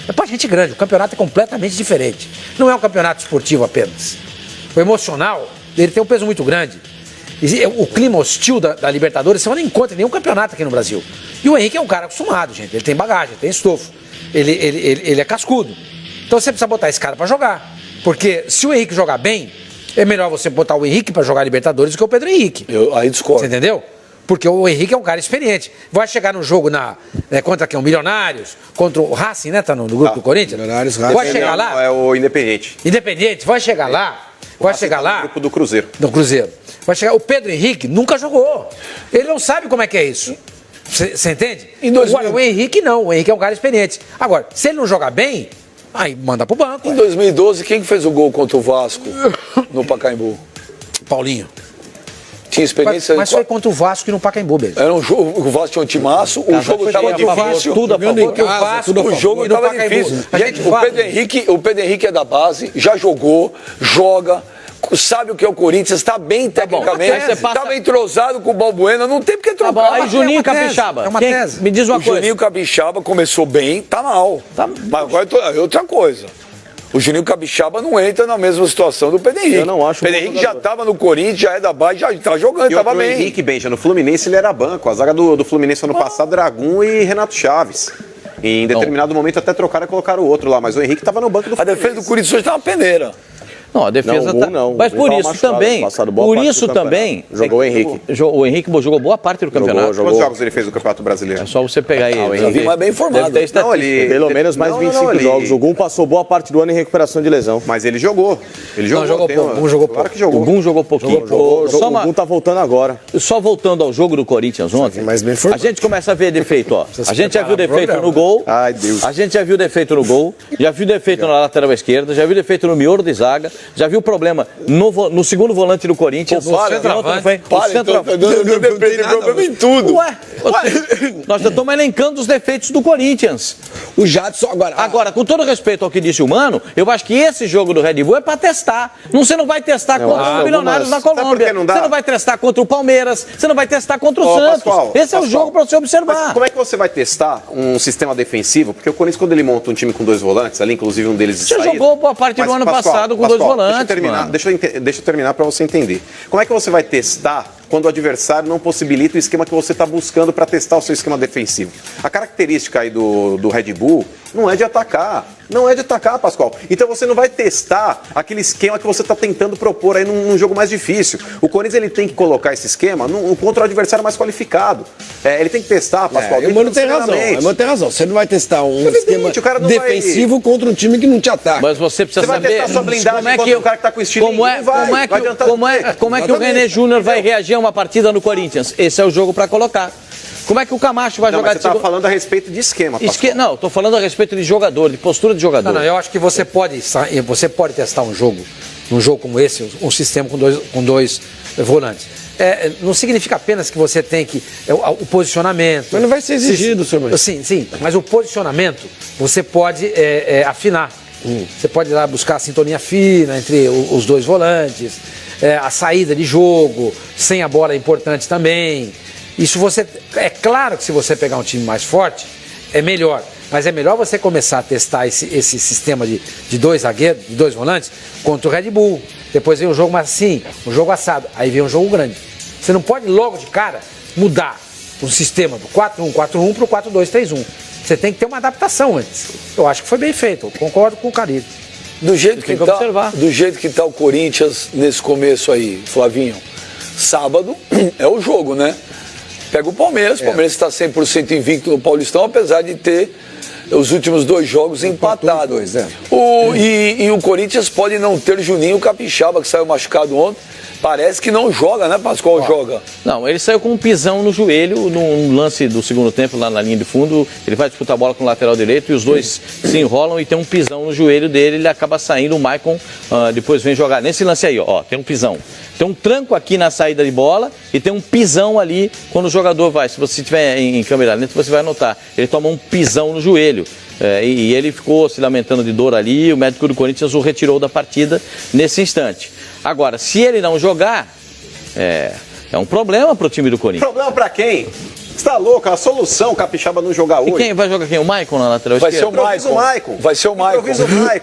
É pra gente grande, o campeonato é completamente diferente. Não é um campeonato esportivo apenas. O emocional, ele tem um peso muito grande. O clima hostil da Libertadores, você não encontra em nenhum campeonato aqui no Brasil. E o Henrique é um cara acostumado, gente. Ele tem bagagem, tem estofo. Ele é cascudo. Então você precisa botar esse cara pra jogar. Porque se o Henrique jogar bem, é melhor você botar o Henrique pra jogar Libertadores do que o Pedro Henrique.
Aí discordo.
Você entendeu? Porque o Henrique é um cara experiente. Vai chegar no jogo contra quem? O Milionários, contra o Racing, né? Tá no grupo do Corinthians.
Milionários,
Vai
Racing.
chegar lá.
É o Independente.
Independente, vai chegar lá. Vai chegar lá.
No grupo do Cruzeiro.
Do Cruzeiro. Vai chegar. O Pedro Henrique nunca jogou. Ele não sabe como é que é isso. Você entende? Agora, o Henrique não. O Henrique é um cara experiente. Agora, se ele não jogar bem, aí manda pro banco.
Em 2012, quem que fez o gol contra o Vasco no Pacaembu?
Paulinho.
Tinha experiência.
Mas foi contra o Vasco e no Pacaembu mesmo.
Era um jogo, o Vasco tinha um timaço, o jogo estava difícil.
Tudo a favor.
O jogo estava difícil. Gente, o Pedro Henrique é da base, já jogou, joga, sabe o que é o Corinthians, está bem tecnicamente, estava entrosado com o Balbuena, não tem porque trocar.
Aí Juninho Capixaba,
é uma tese.
Me diz uma coisa.
O Juninho Capixaba começou bem, tá mal. Mas agora é outra coisa. O Juninho Capixaba não entra na mesma situação do Pedro Henrique.
Eu não acho.
O Pedro Henrique já estava no Corinthians, já é da base, já está jogando, estava bem.
O Henrique, Benja, no Fluminense ele era banco. A zaga do Fluminense ano passado era Dragum e Renato Chaves. Em determinado momento até trocaram e colocaram o outro lá, mas o Henrique estava no banco do
Fluminense. A defesa do Corinthians hoje está uma peneira.
Não, a defesa
não, não.
Mas por isso também,
jogou o Henrique.
O Henrique jogou boa parte do campeonato.
Quantos jogos ele fez no Campeonato Brasileiro?
É só você pegar aí.
O Henrique é bem formado.
Não,
Pelo menos mais 25 jogos. O Gum passou boa parte do ano em recuperação de lesão.
Mas ele jogou. Ele jogou.
Não, jogou pouco. O Gum jogou pouco.
Claro que jogou.
O Gum jogou pouquinho.
O Gum tá voltando agora.
Só voltando ao jogo do Corinthians ontem,
Mas bem formado.
a gente começa a ver defeito, ó. A gente já viu defeito no gol.
Ai, Deus.
A gente já viu defeito no gol, já viu defeito na lateral esquerda, já viu defeito no miolo de zaga, já viu problema no segundo volante do Corinthians.
Pô, para,
Tem
problema em tudo.
Ué, nós já estamos elencando os defeitos do Corinthians.
O Jadson agora.
Agora, com todo respeito ao que disse o Mano, eu acho que esse jogo do Red Bull é para testar. Você não vai testar contra os Milionários da Colômbia. Você não vai testar contra o Palmeiras. Você não vai testar contra o Santos.
Pascoal,
esse é o jogo para você observar.
Mas como é que você vai testar um sistema defensivo? Porque o Corinthians, quando ele monta um time com dois volantes, ali inclusive um deles
você jogou boa parte do ano passado com dois volantes.
Deixa eu terminar para você entender. Como é que você vai testar quando o adversário não possibilita o esquema que você está buscando para testar o seu esquema defensivo? A característica aí do Red Bull não é de atacar. Não é de atacar, Pascoal. Então você não vai testar aquele esquema que você está tentando propor aí num jogo mais difícil. O Corinthians ele tem que colocar esse esquema contra o adversário mais qualificado. Ele tem que testar, Pascoal.
O Mano tem razão. O Mano tem razão. Você não vai testar um esquema defensivo contra um time que não te ataca.
Mas você precisa saber.
Você vai testar sua blindagem contra o cara que está com estilo.
Como é que o René Júnior vai reagir a uma partida no Corinthians? Esse é o jogo para colocar. Como é que o Camacho vai jogar?
Mas você está falando a respeito de esquema, Pascoal.
Não, estou falando a respeito de jogador, de postura de jogador.
Não, eu acho que você pode testar um jogo como esse, um sistema com dois volantes. Não significa apenas que você tem que... o posicionamento...
Mas não vai ser exigido, senhor Mano.
Sim, mas o posicionamento você pode afinar. Você pode ir lá buscar a sintonia fina entre os dois volantes, a saída de jogo, sem a bola é importante também. Isso é claro que se você pegar um time mais forte, é melhor. Mas é melhor você começar a testar esse sistema de dois zagueiros, de dois volantes, contra o Red Bull. Depois vem um jogo mais assim, um jogo assado. Aí vem um jogo grande. Você não pode logo de cara mudar o sistema do 4-1-4-1 para o 4-2-3-1. Você tem que ter uma adaptação antes. Eu acho que foi bem feito, eu concordo com o Carille.
Do jeito que está o Corinthians nesse começo aí, Flavinho, sábado é o jogo, né? Pega o Palmeiras está 100% invicto no Paulistão, apesar de ter os últimos dois jogos empatados. E o Corinthians pode não ter Juninho Capixaba, que saiu machucado ontem. Parece que não joga, né, Pascoal? Joga.
Não, ele saiu com um pisão no joelho, num lance do segundo tempo, lá na linha de fundo. Ele vai disputar a bola com o lateral direito e os dois se enrolam e tem um pisão no joelho dele. Ele acaba saindo, o Maicon depois vem jogar. Nesse lance aí, ó, tem um pisão. Tem um tranco aqui na saída de bola e tem um pisão ali quando o jogador vai. Se você estiver em câmera lenta, você vai notar. Ele toma um pisão no joelho. E ele ficou se lamentando de dor ali. O médico do Corinthians o retirou da partida nesse instante. Agora, se ele não jogar, é um problema para o time do Corinthians.
Problema para quem? Você tá louco? A solução, o Capixaba não jogar hoje.
E quem vai jogar quem? O Maicon na lateral
Vai ser o
esquerda?
Maicon. Vai ser o Maicon.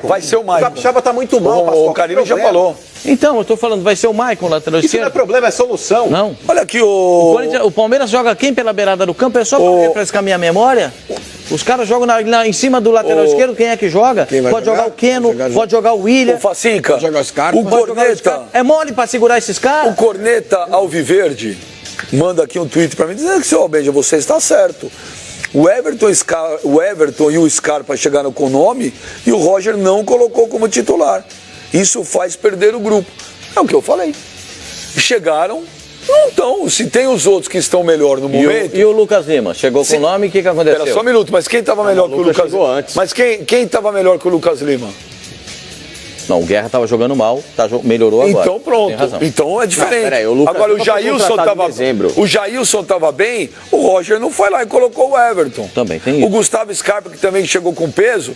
Vai ser o Maicon.
O Capixaba tá muito mal, Pascoal.
O Carille já falou.
Então, eu tô falando, vai ser o Maicon lateral
Isso não é
esquerdo?
problema, é solução.
Não.
Olha aqui
O Palmeiras joga quem pela beirada do campo? É só pra refrescar minha memória? Os caras jogam em cima do lateral esquerdo, quem é que joga? Pode jogar o Keno, pode jogar o William.
O Facinca,
Pode jogar o Scarpa.
o Corneta,
É mole pra segurar esses
o
caras?
Corneta Alviverde manda aqui um tweet pra mim dizendo que, seu Albenja, você está certo. O Everton e o Scarpa chegaram com o nome e o Roger não colocou como titular. Isso faz perder o grupo. É o que eu falei. Chegaram, não estão. Se tem os outros que estão melhor no momento...
E o Lucas Lima? Chegou com o nome, o que aconteceu?
Espera só um minuto, mas quem estava melhor que o Lucas
chegou antes.
Mas quem estava melhor que o Lucas Lima?
Não, o Guerra estava jogando mal, melhorou agora.
Então pronto.
Tem razão.
Então é diferente.
peraí, o Lucas
agora
Lima
o Jailson estava bem, o Roger não foi lá e colocou o Everton.
Também tem isso.
O Gustavo Scarpa, que também chegou com peso,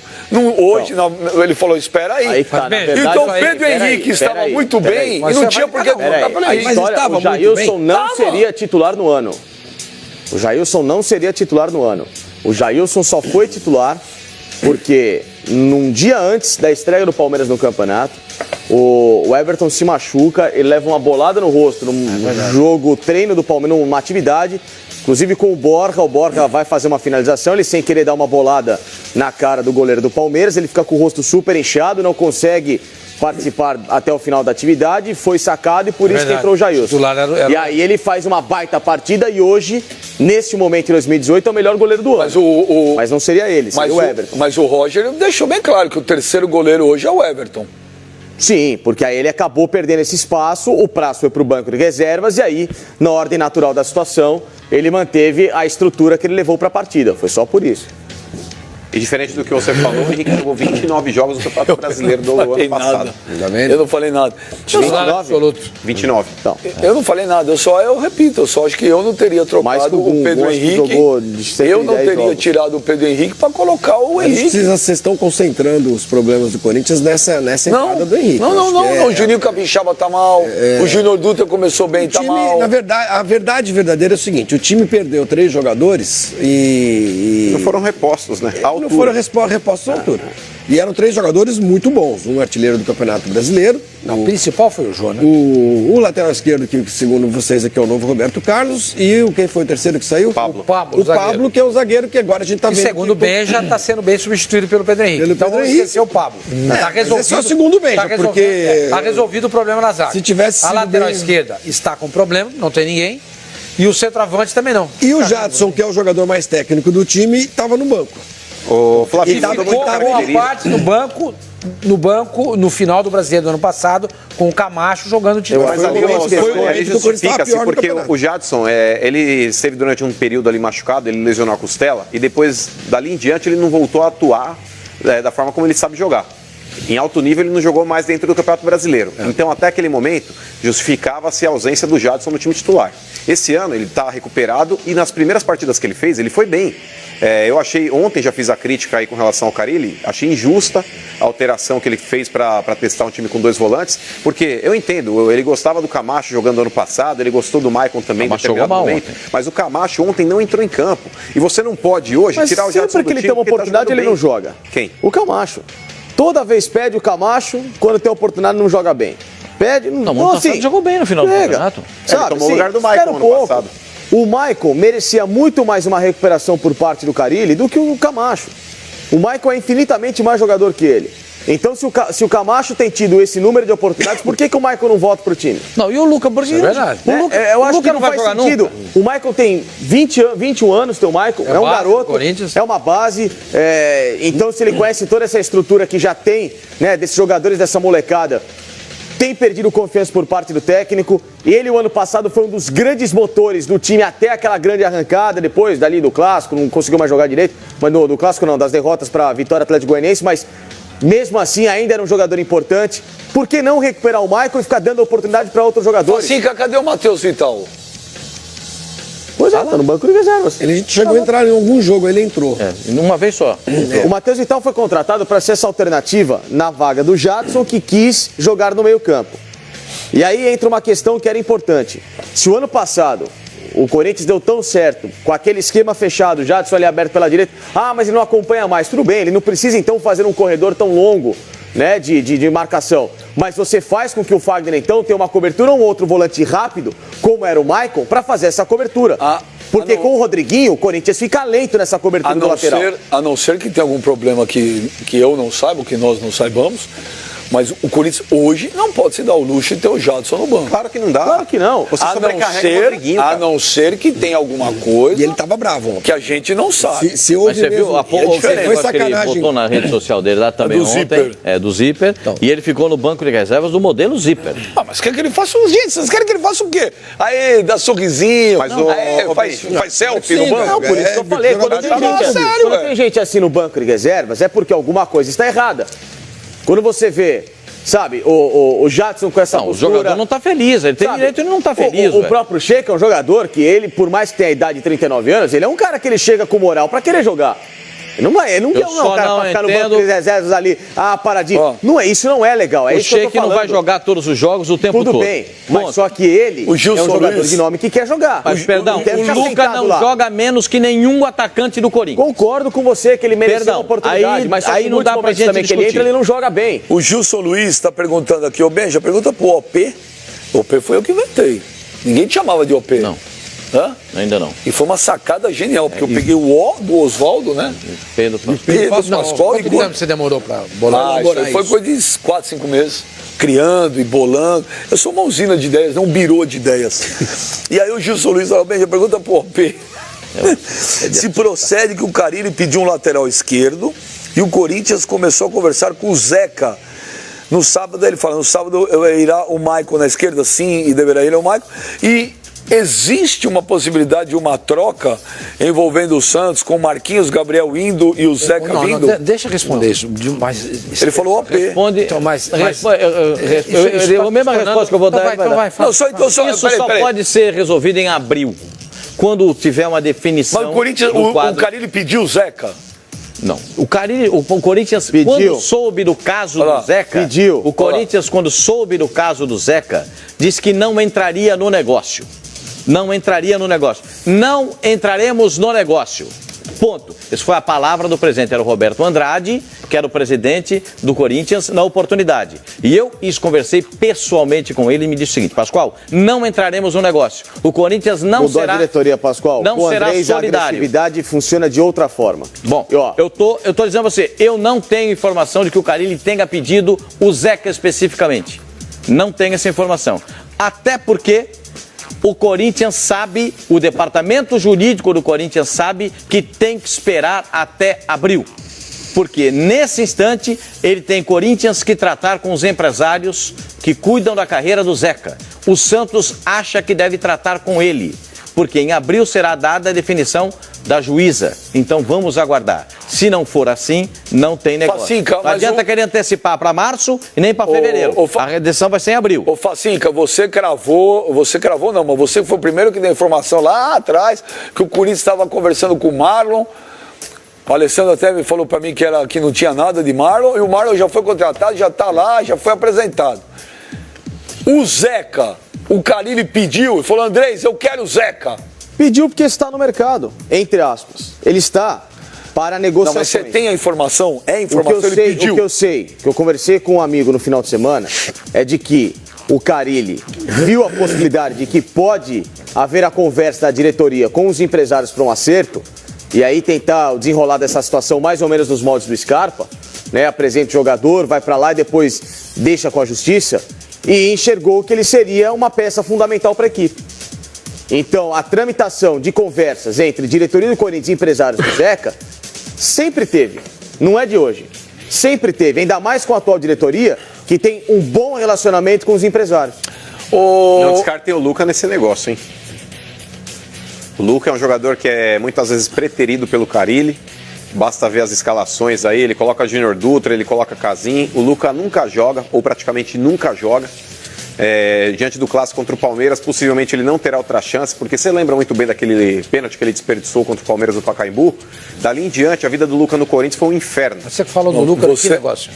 ele falou, espera aí.
Aí tá, na verdade,
então o Pedro Henrique estava muito bem e não tinha por que colocar pelo Henrique.
O Jailson não seria titular no ano. O Jailson não seria titular no ano. O Jailson só foi titular porque num dia antes da estreia do Palmeiras no campeonato, o Everton se machuca, ele leva uma bolada no rosto num jogo, treino do Palmeiras, numa atividade, inclusive com o Borja vai fazer uma finalização, ele sem querer dar uma bolada na cara do goleiro do Palmeiras, ele fica com o rosto super inchado, não consegue participar até o final da atividade, foi sacado e por isso que entrou o Jailson. E aí ele faz uma baita partida e hoje, nesse momento em 2018, é o melhor goleiro do ano. Mas não seria ele, seria o Everton.
Mas o Roger deixou bem claro que o terceiro goleiro hoje é o Everton.
Sim, porque aí ele acabou perdendo esse espaço, o Prazo foi para o banco de reservas e aí, na ordem natural da situação, ele manteve a estrutura que ele levou para a partida. Foi só por isso.
E diferente do que você falou, o Henrique jogou 29 jogos no Campeonato Brasileiro do ano passado.
Eu não falei nada.
29.
Então,
Eu não falei nada, eu repito, eu só acho que eu não teria trocado o Pedro Henrique. Eu não teria tirado o Pedro Henrique para colocar o Henrique.
Vocês estão concentrando os problemas do Corinthians nessa entrada do Henrique.
Não, o Juninho Capixaba tá mal, o Júnior Dutra começou bem, tá mal.
Na verdade, a verdade verdadeira é o seguinte, o time perdeu 3 jogadores e
não foram repostos, né?
Não foram repostos à altura. E eram 3 jogadores muito bons. Um artilheiro do Campeonato Brasileiro.
O principal foi o Jô, né?
O lateral esquerdo, que segundo vocês aqui é o novo Roberto Carlos. E quem foi o terceiro que saiu?
O Pablo,
o Pablo, que é o zagueiro que agora a gente tá vendo.
E segundo o Benja, está sendo bem substituído pelo Pedro Henrique.
Então vamos esquecer
o Pablo. Tá resolvido.
Esse é o segundo Benja, porque...
Está resolvido o problema na zaga.
Se tivesse
a lateral esquerda está com problema, não tem ninguém. E o centroavante também não.
E o Jadson, que é o jogador mais técnico do time, estava no banco.
O Flávio ficou boa parte no banco no final do Brasileiro do ano passado, com o Camacho jogando time.
Mas ali justifica-se, porque o Jadson, ele esteve durante um período ali machucado, ele lesionou a costela, e depois, dali em diante, ele não voltou a atuar da forma como ele sabe jogar. Em alto nível, ele não jogou mais dentro do Campeonato Brasileiro. Então, até aquele momento, justificava-se a ausência do Jadson no time titular. Esse ano, ele está recuperado e nas primeiras partidas que ele fez, ele foi bem. Eu achei, ontem já fiz a crítica aí com relação ao Carille, achei injusta a alteração que ele fez para testar um time com 2 volantes, porque eu entendo, ele gostava do Camacho jogando ano passado, ele gostou do Maicon também em determinado momento, mas o Camacho ontem não entrou em campo. E você não pode hoje tirar o Jadson do time.
Sempre que ele tem uma oportunidade, ele não joga.
Quem?
O Camacho. Toda vez pede o Camacho, quando tem oportunidade não joga bem. Pede,
não assim, jogou bem no final do campeonato.
Ele tomou o lugar do Maicon ano passado.
O Maicon merecia muito mais uma recuperação por parte do Carille do que o Camacho. O Maicon é infinitamente mais jogador que ele. Então, se o Camacho tem tido esse número de oportunidades, por que o Maicon não volta pro time?
Não, e o Luca? Porque
é verdade.
Eu acho que não faz sentido. Nunca. O Maicon tem 21 anos, tem o Maicon, é um garoto, é uma base. Então, se ele conhece toda essa estrutura que já tem, né, desses jogadores, dessa molecada, tem perdido confiança por parte do técnico. Ele, o ano passado, foi um dos grandes motores do time até aquela grande arrancada, depois dali do Clássico, não conseguiu mais jogar direito, mas do Clássico não, das derrotas para a Vitória Atlético Goianiense, mas mesmo assim ainda era um jogador importante. Por que não recuperar o Maicon e ficar dando oportunidade para outros jogadores?
Sim, cadê o Matheus Vital?
Pois tá no banco de reservas.
Ele chegou a entrar em algum jogo, ele entrou.
Uma vez só.
O Matheus Vital foi contratado para ser essa alternativa na vaga do Jadson, que quis jogar no meio campo. E aí entra uma questão que era importante. Se o ano passado o Corinthians deu tão certo, com aquele esquema fechado, Jadson ali aberto pela direita, mas ele não acompanha mais. Tudo bem, ele não precisa então fazer um corredor tão longo, né, de marcação. Mas você faz com que o Fagner então tenha uma cobertura ou um outro volante rápido, como era o Maicon, para fazer essa cobertura. Porque com o Rodriguinho, o Corinthians fica lento nessa cobertura do lateral.
A não ser que tenha algum problema que eu não saiba, que nós não saibamos. Mas o Corinthians hoje não pode se dar o luxo de ter o Jadson no banco.
Claro que não dá.
Claro que não.
Você sobrecarrega o Rodriguinho,
a não ser que tenha alguma coisa.
E ele tava bravo.
Que a gente não sabe.
Se houve
Mas você viu a
foi sacanagem.
Ele botou na rede social dele lá também
do
ontem.
Zíper.
Do Zíper. Então. E ele ficou no banco de reservas do modelo Zíper.
Mas quer que ele faça gente? Vocês querem que ele faça o quê? Aí, dá sorrisinho. Mas faz selfie no banco.
Não, por isso que eu falei. Quando tem gente assim no banco de reservas, é porque alguma coisa está errada. Quando você vê... Sabe, o Jadson com essa postura...
O jogador não está feliz, ele tem direito de não estar feliz.
O próprio Sheik é um jogador que ele, por mais que tenha a idade de 39 anos, ele é um cara que ele chega com moral para querer jogar. Ele não é um cara pra ficar no banco de reservas ali, paradinho. Não é, isso não é legal, é
o
isso que eu tô
Sheik não vai jogar todos os jogos o tempo todo.
Tudo bem, mas só que ele é um jogador de nome que quer jogar.
Mas, perdão, o Luca não joga menos que nenhum atacante do Corinthians.
Concordo com você que ele mereceu a oportunidade, mas
aí não dá pra gente
também que ele entra, ele não joga bem.
O Gilson Luiz está perguntando aqui, Benja, pergunta pro OP. O OP foi eu que inventei. Ninguém te chamava de OP.
Não.
Hã?
Ainda não.
E foi uma sacada genial, porque eu peguei o O do Oswaldo, né?
Pedro
Pascoal.
Quanto tempo você demorou pra bolar?
Foi coisa de 4, 5 meses. Criando e bolando. Eu sou uma usina de ideias, não um birô de ideias. E aí o Gilson Luiz falou, Benja, pergunta pro OP. Se procede que o Carille pediu um lateral esquerdo e o Corinthians começou a conversar com o Zeca. No sábado, ele fala, no sábado irá o Maicon na esquerda, sim, e deverá ir o Maicon. E existe uma possibilidade de uma troca envolvendo o Santos com o Marquinhos, Gabriel indo e o Zeca vindo?
Não, deixa eu responder isso.
Ele falou OP.
Responde.
Então, a
mesma resposta que eu vou dar.
Então vai.
Isso só pode ser resolvido em abril, quando tiver uma definição.
Mas o Corinthians, o Carille pediu o Zeca.
Não. O Corinthians, quando soube do caso do Zeca, o Corinthians, quando soube do caso do Zeca, disse que não entraria no negócio. Não entraria no negócio. Não entraremos no negócio. Ponto. Essa foi a palavra do presidente, era o Roberto Andrade, que era o presidente do Corinthians na oportunidade. E eu conversei pessoalmente com ele e me disse o seguinte, Pascoal, não entraremos no negócio. O Corinthians não
Mudou
será...
a diretoria, Pascoal.
Não será solidário.
A agressividade funciona de outra forma.
Bom, eu tô dizendo a você, eu não tenho informação de que o Carille tenha pedido o Zeca especificamente. Não tenho essa informação. Até porque... O Corinthians sabe, o departamento jurídico do Corinthians sabe que tem que esperar até abril. Porque nesse instante ele tem Corinthians que tratar com os empresários que cuidam da carreira do Zeca. O Santos acha que deve tratar com ele, porque em abril será dada a definição da juíza. Então vamos aguardar. Se não for assim, não tem negócio.
Facinca,
não adianta querer antecipar para março e nem para fevereiro. A redenção vai ser em abril.
Ô Facinca, você cravou não, mas você foi o primeiro que deu informação lá atrás que o Corinthians estava conversando com o Marlon. O Alessandro até me falou para mim que não tinha nada de Marlon, e o Marlon já foi contratado, já está lá, já foi apresentado. O Zeca, o Carille pediu e falou, Andrés, eu quero o Zeca.
Pediu porque está no mercado, entre aspas. Ele está para negociações.
Não, mas você tem a informação? É a informação que ele pediu?
O que eu sei, que eu conversei com um amigo no final de semana, é de que o Carille viu a possibilidade de que pode haver a conversa da diretoria com os empresários para um acerto, e aí tentar desenrolar dessa situação mais ou menos nos moldes do Scarpa, né? Apresenta o jogador, vai para lá e depois deixa com a justiça, e enxergou que ele seria uma peça fundamental para a equipe. Então, a tramitação de conversas entre diretoria do Corinthians e empresários do Zeca sempre teve, não é de hoje, sempre teve, ainda mais com a atual diretoria, que tem um bom relacionamento com os empresários.
Não descartem o Luca nesse negócio, hein? O Luca é um jogador que é muitas vezes preterido pelo Carille, basta ver as escalações aí, ele coloca Júnior Dutra, ele coloca Casim, o Luca nunca joga, ou praticamente nunca joga. Diante do clássico contra o Palmeiras, possivelmente ele não terá outra chance, porque você lembra muito bem daquele pênalti que ele desperdiçou contra o Palmeiras do Pacaembu? Dali em diante, a vida do Luca no Corinthians foi um inferno.
Você que falou do Luca, que negócio?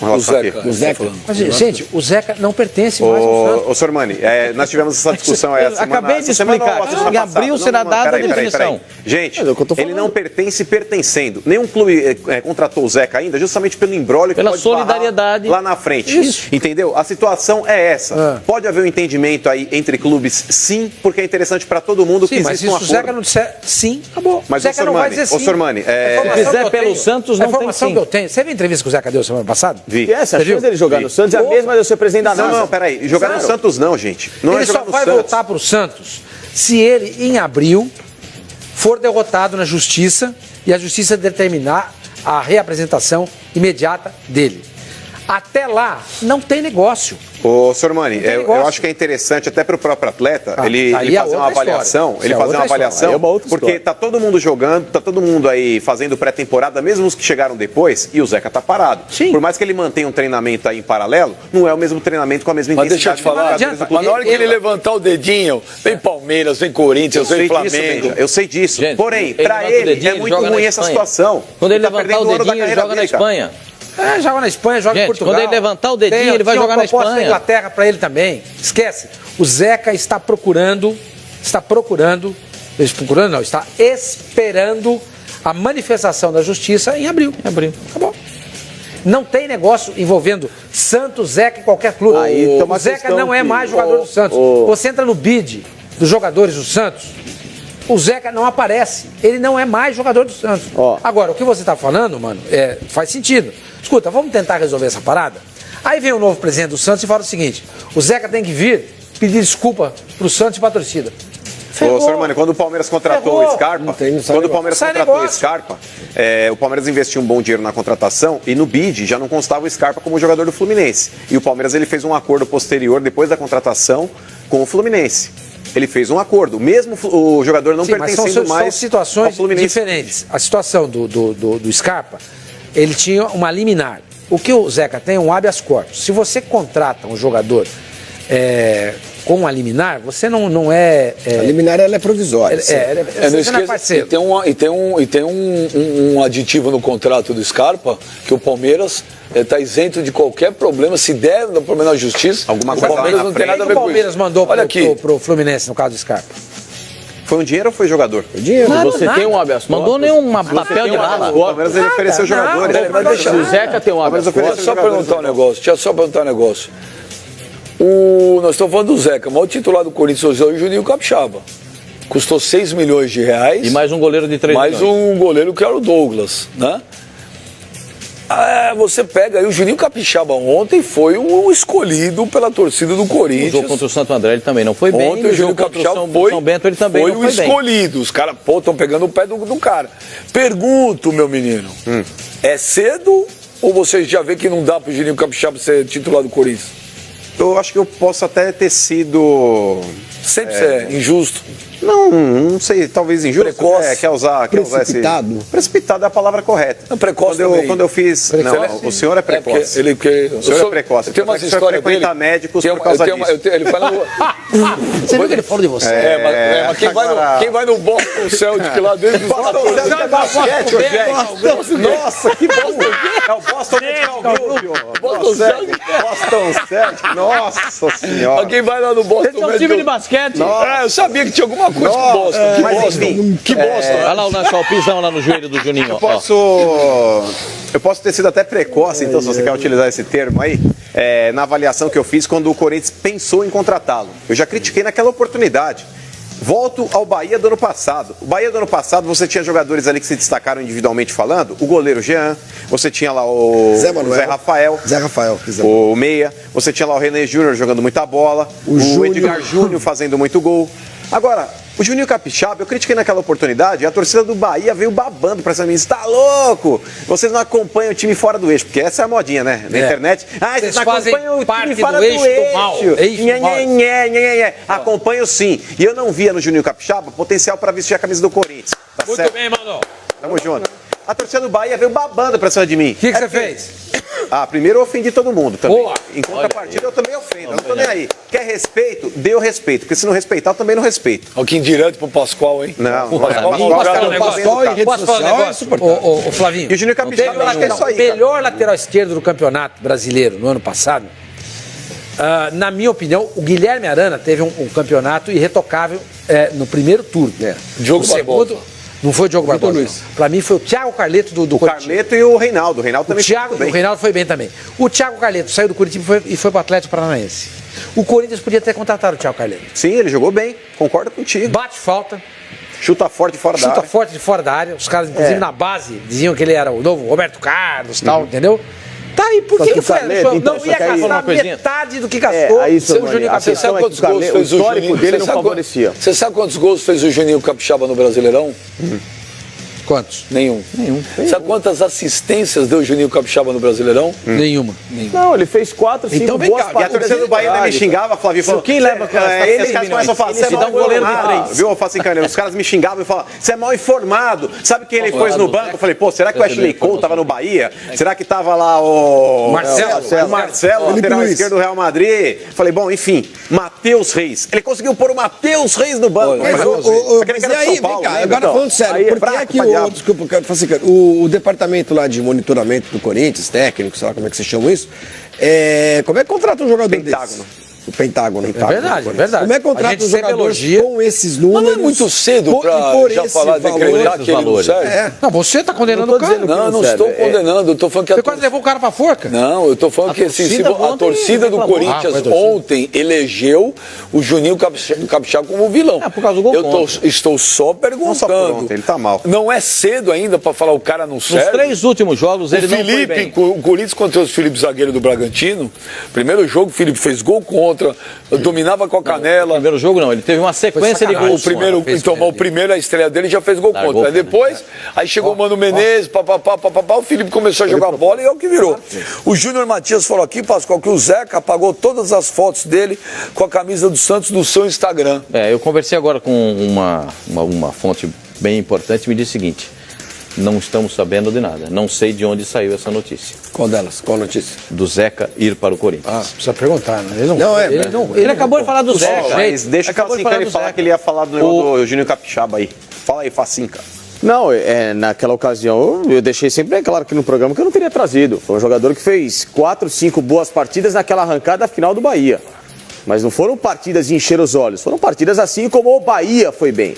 O Zeca.
O Zeca.
Mas, gente, o Zeca não pertence mais ao Santos.
Ô, Sormani, nós tivemos essa discussão essa semana.
Acabei de
essa semana,
explicar.
ou a semana
Em abril
passada.
será dada a definição.
Gente,
É o que eu tô
ele
falando.
não pertence pertencendo. Nenhum clube contratou o Zeca ainda, justamente pelo imbróglio que
Pela
pode esbarrar
solidariedade.
lá na frente.
Isso.
Entendeu? A situação é essa. Pode haver um entendimento aí entre clubes, sim, porque é interessante para todo mundo que
Sim, mas
exista
se
um
o
acordo.
Zeca não disser sim, acabou.
Mas,
o Zeca não vai dizer sim.
Sormani,
A informação
Se fizer
que eu
pelo
tenho-
Santos,
a
não tem
informação
sim.
que eu tenho. Você viu a entrevista que o Zeca deu semana passada?
Vi.
E essa, a
Você viu?
chance dele jogar no Santos é a
Vi.
mesma de ser presidente da NASA.
Não, peraí. Jogar no
Claro.
Santos não, gente. Não
Ele
é jogar
só
no
vai
Santos.
voltar para o Santos se ele, em abril, for derrotado na justiça e a justiça determinar a reapresentação imediata dele. Até lá, não tem negócio.
Ô, Sormani,
tem
eu
negócio.
acho que é interessante até para o próprio atleta
Ah,
ele
aí é
fazer uma
outra
avaliação.
história.
Ele
Isso é
fazer
outra
uma
história.
avaliação,
Aí é uma outra
porque
história.
tá todo mundo jogando, tá todo mundo aí fazendo pré-temporada, mesmo os que chegaram depois, e o Zeca tá parado.
Sim.
Por mais que ele mantenha um treinamento aí em paralelo, não é o mesmo treinamento com a mesma
Mas deixa eu
intensidade.
te falar,
dos jogadores do
mas
clube.
na hora que ele levantar o dedinho, vem Palmeiras, vem Corinthians, vem Flamengo.
Eu sei disso.
Gente,
Porém,
ele
para
levanta o
ele
dedinho,
é
ele
muito
joga na
ruim essa
Espanha.
situação.
Quando ele
tá
levantar
perdendo
o
ano da
dedinho, ele
carreira
joga na
dele, cara.
Espanha.
Joga na Espanha, joga
Gente,
em Portugal.
quando ele levantar o dedinho, ele vai
tinha
jogar
uma
na
proposta
Espanha.
da Inglaterra para ele também. Esquece. O Zeca está procurando, está esperando a manifestação da justiça em abril. Acabou. Não tem negócio envolvendo Santos, Zeca e qualquer clube.
Aí tem
o
uma
Zeca
questão
não é
que-
mais jogador do Santos. Você entra no bid dos jogadores do Santos, o Zeca não aparece. Ele não é mais jogador do Santos.
Ó.
Agora, o que você está falando, mano, faz sentido. Escuta, vamos tentar resolver essa parada? Aí vem o novo presidente do Santos e fala o seguinte: o Zeca tem que vir pedir desculpa pro Santos e pra torcida.
Ô, Sormani, quando o Palmeiras contratou
Ferrou.
o Scarpa,
não sai
quando o Palmeiras
Sai
contratou o
negócio.
Scarpa, o Palmeiras investiu um bom dinheiro na contratação e no bid já não constava o Scarpa como jogador do Fluminense. E o Palmeiras ele fez um acordo posterior, depois da contratação, com o Fluminense. Ele fez um acordo, mesmo o jogador não
Sim, mas
pertencendo
são
mais
situações
ao Fluminense.
diferentes. A situação do Scarpa, ele tinha uma liminar. O que o Zeca tem é um habeas corpus. Se você contrata um jogador com uma liminar, você não é...
A liminar ela é provisória. sim.
Não
você não é
esqueça,
parceiro.
e tem um aditivo no contrato do Scarpa que o Palmeiras está isento de qualquer problema. Se der no problema na justiça,
Alguma
o
coisa lá
Palmeiras
na
não tem
frente.
nada a
O
ver com
Palmeiras
isso.
mandou
Olha aqui,
pro Fluminense, no caso do Scarpa.
Foi um dinheiro ou foi jogador?
Dinheiro.
Você tem um habeas corpus.
Mandou nenhum papel de
O
bala.
Palmeiras ele ofereceu jogadores.
não, mas deixa-
Se o Zeca tem um habeas
Deixa eu
corpus.
só perguntar um negócio. Nós estamos falando do Zeca, mas o titular do Corinthians hoje é o Juninho Capixaba. Custou 6 milhões de reais.
E mais um goleiro de 3
mais
milhões.
um goleiro que era o Douglas, né? Você pega aí, o Juninho Capixaba ontem foi o escolhido pela torcida do
O jogo
Corinthians.
contra o Santo André ele também não foi bem.
Ontem
No
o Juninho
jogo contra o
Capixaba
São Bento ele também
foi
não
o
foi bem.
escolhido. Os caras, estão pegando o pé do cara. Pergunto, meu menino, é cedo ou você já vê que não dá pro Juninho Capixaba ser titular do Corinthians?
Eu acho que eu posso até ter sido...
Sempre é injusto.
Não sei, talvez injusto.
Precoce.
Quer usar
Precipitado.
esse... Precipitado é a palavra correta.
Não, precoce
Quando eu fiz... Não, o senhor é precoce.
O
senhor é precoce.
Tem umas
O senhor
histórias dele.
frequenta médicos
tem
por causa disso.
Ele fala...
Você viu que ele falou de você?
Mas quem vai no Boston Celtic lá dentro...
Nossa, que bom! É o Boston Celtic. Boston Celtic. Nossa senhora.
Quem vai lá no Boston...
Esse é um time de basquete.
Eu sabia que tinha alguma coisa com Boston. Que
mas
Boston.
enfim,
Que Boston.
Olha lá o lance, ó, o pisão lá no joelho do Juninho.
Eu posso ter sido até precoce, então, se você quer utilizar esse termo aí, na avaliação que eu fiz quando o Corinthians pensou em contratá-lo. Eu já critiquei naquela oportunidade. Volto ao Bahia do ano passado. O Bahia do ano passado, você tinha jogadores ali que se destacaram individualmente falando. O goleiro Jean, você tinha lá o
Zé Manuel.
Zé Rafael.
Zé Rafael.
O Meia, você tinha lá o René Júnior jogando muita bola, o
Júnior.
Edgar Júnior fazendo muito gol. Agora, o Juninho Capixaba, eu critiquei naquela oportunidade, e a torcida do Bahia veio babando pra cima de mim. Você tá louco? Vocês não acompanham o time fora do eixo, porque essa é a modinha, né? Na internet. Vocês não
fazem
acompanham o
parte
time fora
do eixo do mal. Eixo do mal.
Acompanho sim. E eu não via no Juninho Capixaba potencial pra vestir a camisa do Corinthians. Tá
Muito
certo?
bem, mano.
Tamo junto. A torcida do Bahia veio babando pra cima de mim.
O que você fez?
Primeiro eu ofendi todo mundo também.
Boa.
Em contrapartida, eu também ofendo. Eu não tô nem aí. Quer respeito? Dê o respeito. Porque se não respeitar, eu também não respeito.
Olha que indireto pro Pascoal, hein?
Não,
O Pascoal
Posso falar um negócio?
Pascoal em rede
Posso falar um
social é
negócio?
insuportável.
Ô, Flavinho.
E o Juninho Capixaba,
Teve o
acho que é isso aí,
melhor lateral esquerdo do campeonato brasileiro no ano passado. Na minha opinião, o Guilherme Arana teve um campeonato irretocável no primeiro turno.
Diogo
No segundo, não foi o Diogo Barbosa. Para mim foi o Thiago Carleto do Coritiba.
Carleto e o Reinaldo. O Reinaldo também
O Reinaldo foi bem também. O Thiago Carleto saiu do Coritiba e foi para o Atlético Paranaense. O Corinthians podia ter contratado o Thiago Carleto.
Sim, ele jogou bem. Concordo contigo.
Bate falta,
Chuta forte fora da
chuta
área.
forte de fora da área. Os caras, inclusive, na base, diziam que ele era o novo Roberto Carlos e tal, entendeu? Tá aí, por que foi?
Carleto, então,
Não
só
ia
que aí-
gastar
uma coisinha.
metade do que gastou.
aí,
seu
Sormani,
Juninho
a
Capixaba.
questão é que
Quantos gols
o
fez o
histórico
Juninho?
dele não
Você sabe
favorecia.
Você sabe quantos gols fez o Juninho Capixaba no Brasileirão?
Quantos?
Nenhum. Sabe quantas assistências deu o Juninho Capixaba no Brasileirão?
Nenhuma.
Não, ele fez 4, 5
Então vem
boas
cá,
E a torcida do Bahia ainda me xingava, Flavio. Falou,
Quem leva com essa
eles
6
caras começam a falar,
milhões?
você é
Ele
mal
dá um goleiro de
informado.
3.
Viu, Alface Canelo? Os caras me xingavam e falavam, você é mal informado. Sabe quem ele pôs no banco? Eu falei, pô, será que o Ashley Cole tava no Bahia? Será que tava lá o Marcelo, lateral esquerdo do Real Madrid? Falei, bom, enfim, Matheus Reis. Ele conseguiu pôr o Matheus Reis no banco.
Mas,
Aquele que
mas
era
aí,
de São Paulo,
vem cá,
lembra?
agora
Então,
falando sério,
aí é
por que
fraco
é que
pra diabo.
desculpa, cara, assim, cara, o departamento lá de monitoramento do Corinthians, técnico, sei lá como é que vocês chamam isso, como é que contrata um jogador
Pentágono.
desse? O Pentágono.
É verdade, é verdade.
Como é que
A
contrata
gente
um
sempre
jogador
elogia.
com esses números?
Mas não é muito cedo
por
pra já
esse
falar,
valor?
decretar que ele não serve?
Não, você tá condenando
Não
o
tô
cara.
dizendo
Não, não
serve.
estou condenando, eu tô falando que
Você quase levou o cara pra forca.
Não, eu tô falando que assim,
torcida
a
ontem
torcida do
reclamou.
Corinthians
foi a torcida.
ontem elegeu o Juninho Capixaba como vilão.
por causa do gol contra.
Estou só perguntando.
Não só por ontem, ele tá mal.
Não é cedo ainda pra falar o cara não
Nos
serve?
3 últimos jogos, ele
O
não foi
Felipe,
bem.
o Corinthians contra os Felipe zagueiro do Bragantino, primeiro jogo o Felipe fez gol contra, dominava com a canela.
Primeiro jogo não, ele teve uma sequência de
sacanagem.
gols.
O primeiro,
Fez
então,
pênalti.
o primeiro, a estreia dele já fez gol
Largou
contra. Aí
o pênalti,
depois, aí chegou o Mano Menezes, papapá, o Felipe começou a jogar bola e é o que virou. O Júnior Matias falou aqui, Pascoal, que o Zeca apagou todas as fotos dele com a camisa do Santos do seu Instagram.
Eu conversei agora com uma fonte bem importante e me disse o seguinte: não estamos sabendo de nada, não sei de onde saiu essa notícia.
Qual delas? Qual notícia?
Do Zeca ir para o Corinthians.
Precisa perguntar, né? Ele
Não,
ele
acabou de falar do Zeca.
Mas deixa o
Acabou de
Facinca
falar
ele
do
falar
Zeca.
que ele ia falar do negócio do Juninho Capixaba aí. Fala aí, Facinca.
Não, naquela ocasião eu deixei sempre bem claro aqui no programa que eu não teria trazido. Foi um jogador que fez 4, 5 boas partidas naquela arrancada final do Bahia. Mas não foram partidas de encher os olhos, foram partidas assim como o Bahia foi bem.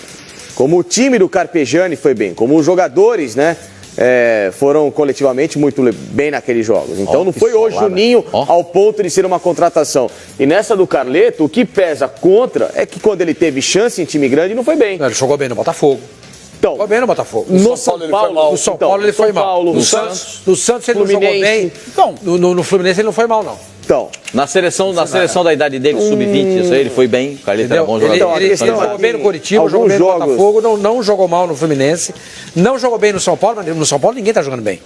Como o time do Carpegiani foi bem, como os jogadores, né? Foram coletivamente muito bem naqueles jogos. Então não foi o Juninho ao ponto de ser uma contratação. E nessa do Carleto, o que pesa contra é que quando ele teve chance em time grande, não foi bem.
Ele jogou bem no Botafogo.
Então,
Jogou bem no Botafogo.
no São Paulo,
No São Paulo ele foi mal.
No
No
Santos.
Santos ele não jogou
Fluminense.
bem. Não, no Fluminense ele não foi mal, não.
Então,
Na seleção da idade dele, sub-20, isso aí, ele foi bem. O Carlito era bom
Ele,
jogador.
ele
questão
jogou
é
bem no
que
Coritiba,
alguns
jogou bem no
jogos-
Botafogo, não jogou mal no Fluminense, não jogou bem no São Paulo, mas no São Paulo ninguém tá jogando bem.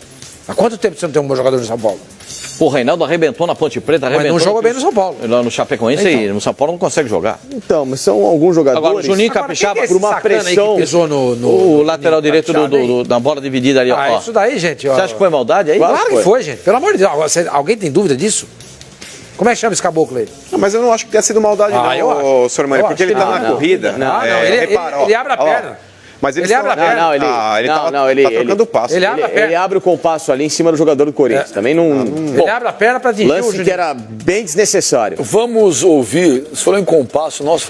Há quanto tempo você não tem um bom jogador no São Paulo?
Pô, o Reinaldo arrebentou na Ponte Preta,
Mas
arrebentou.
não jogou bem no São Paulo.
Lá no Chapecoense
Então.
e no São Paulo não consegue jogar.
mas são alguns jogadores...
Agora, o Juninho
Agora,
Capixaba,
quem que é
por
esse
uma
sacana aí
pressão...
que pisou no
o lateral direito da bola dividida ali, ó.
isso daí, gente. Ó.
Você acha que foi maldade aí?
Claro que foi, gente. Pelo amor de Deus. Agora, alguém tem dúvida disso? Como é que chama esse caboclo aí?
Não, mas eu não acho que tenha sido maldade,
eu acho.
não, Sormani,
Eu
porque
acho
ele
que
tá
não.
na corrida.
Não, ele abre a
ó lá.
perna.
Mas
Ele abre a perna.
Não, ele
tá trocando passo.
Ele abre a perna.
Ele abre o compasso ali em cima do jogador do Corinthians. Também não...
Ele abre a perna pra atingir o
Lance
Juninho.
que era bem desnecessário.
Vamos ouvir, se falou em compasso, nós